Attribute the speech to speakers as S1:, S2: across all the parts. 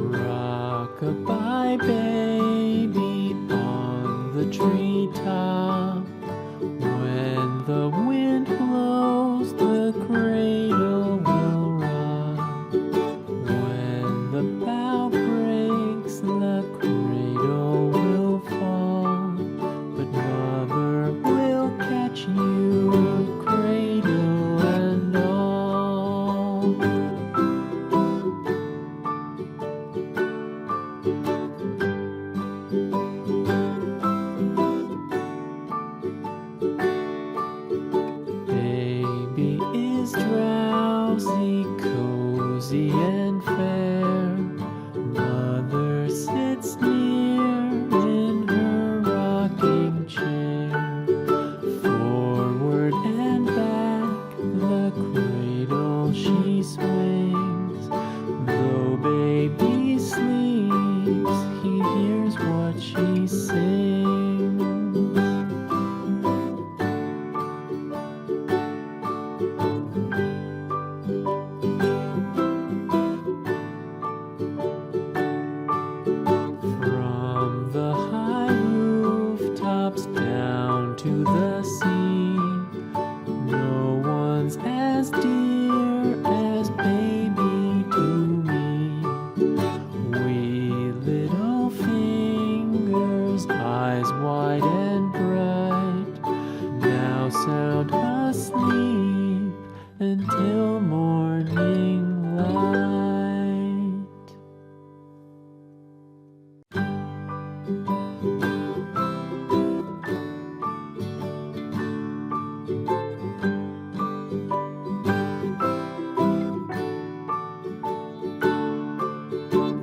S1: Rock-a-bye baby on the treetop. When the wind blows, the cradle will rock. When the bough breaks, the cradle will fall. But mother will catch you, cradle and all. Baby is drowsy, cozy and fair. Mother sits near in her rocking chair. Forward and back, the cradle she swings. Though baby sleeps, he hears what she sings. From the high rooftops down to the sea, no one's as dear as baby to me. Wee little fingers, eyes wide and bright, now sound asleep until morning light.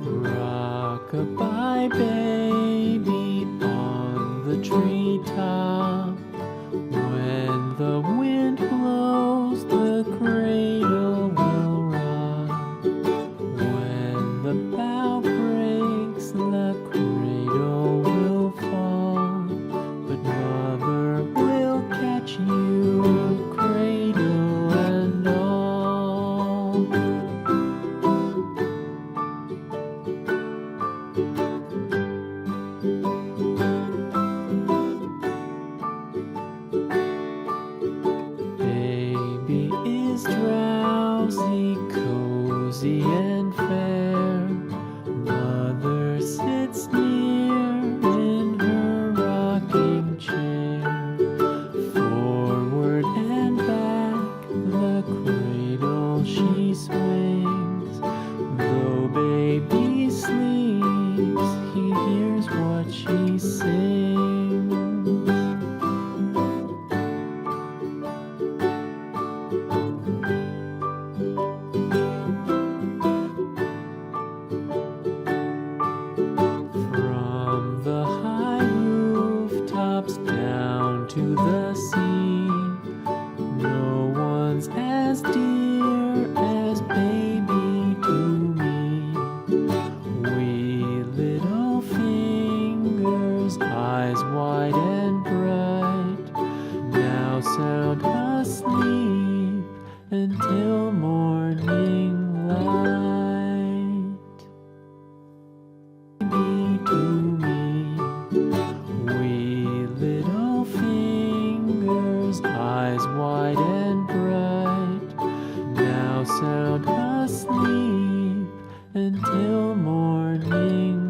S1: Rock-a-bye baby on the treetop. When the wind blows, the cradle will rock. When the bough breaks, the cradle will fall. But mother will catch you, cradle and all. Baby is drowsy, cozy and fair. Mother sits near in her rocking chair. Forward and back, the cradle she swings. Though baby sleeps, he hears what she sings. From the high rooftops down to the sea, no one's as dear as baby to me. Wee little fingers, eyes wide and bright, now sound asleep until morning light. Baby to me, wee little fingers, eyes wide and bright, now sound asleep until morning